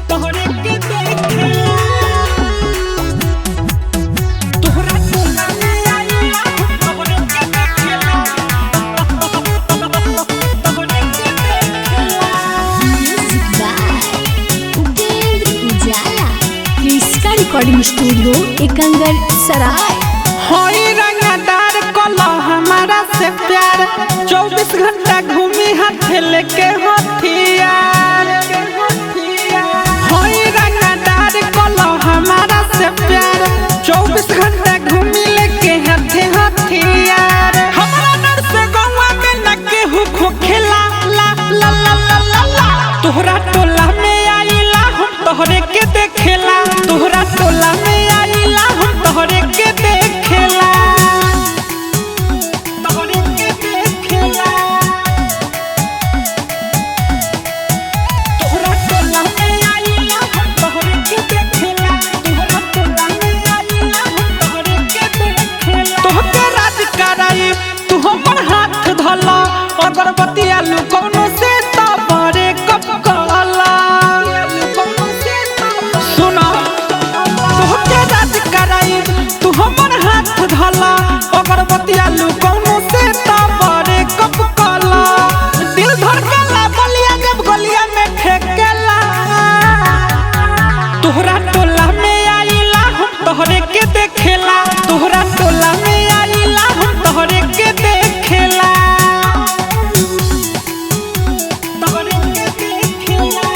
तोहरे के देखेला तोहरा टोला में आइला तोहरे के देखेला तोहरे के देखेला। म्यूजिक बाय उपेंद्र उजाला, क्रिस्का रिकॉर्डिंग स्टूडियो एकंगर सराय। होई रंगदार कलो हमारा से प्यार 24 घंटा घूमी हाथ लेके हथियार। होई रंगदार कलो हमारा से प्यार 24 घंटा घूमी लेके हथियार। हमारा डर से गौवा में न केहू खोखेला ला ला ला ला ला ला। तोहरा टोला में आइला हम तोहरे के देखेला तोहरा टोला में आइला हम तोहरे के देखेला तोहरे के देखेला तोहरा टोला में आइला हम तोहरे के देखेला तोहरा टोला में आइला हम तोहरे के देखेला। तोहके राज कराई तू हमर हाथ धला अगरबत्ती आलू कौनो से तो बड़े कप कला सुना तोहके राज कराई तू हमर हाथ धला अगरबत्ती आलू कौनो से तो बड़े कप कला। दिल धड़केला बलिया जब गलिया में ठेकेला तोहरा टोला में आइला हम तोहरे के देखेला तोहरा टोला में आइला हम तोहरे के देखेला तोहरे के देखेला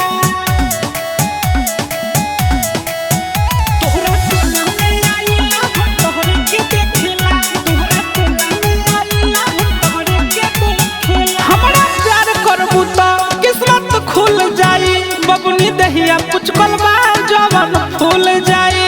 तोहरा टोला में आइला हम तोहरे के देखेला तोहरा टोला में आइला हम तोहरे के देखेला। हमरा प्यार करबू तो किस्मत खुल जाई बबुनी दहिया पुचकल बा जवन फूल जाई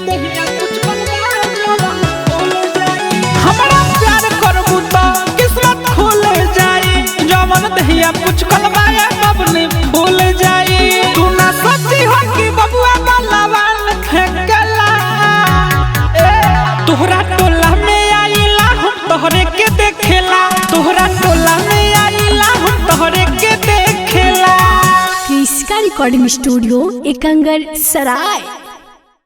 दहिया पुचकल बा जवन फूल जाई। हमरा प्यार करबू तो किस्मत खुल जाई जवन दहिया पुचकल बा बबुनी फूल जाई। तू ना सोची हो कि बबुआ बलवान फेंकला तोहरा टोला में आइला हम तोहरे के देखेला तोहरा टोला में आइला हम तोहरे के देखेला। क्रिस्का रिकॉर्डिंग स्टूडियो एकंगर सराय।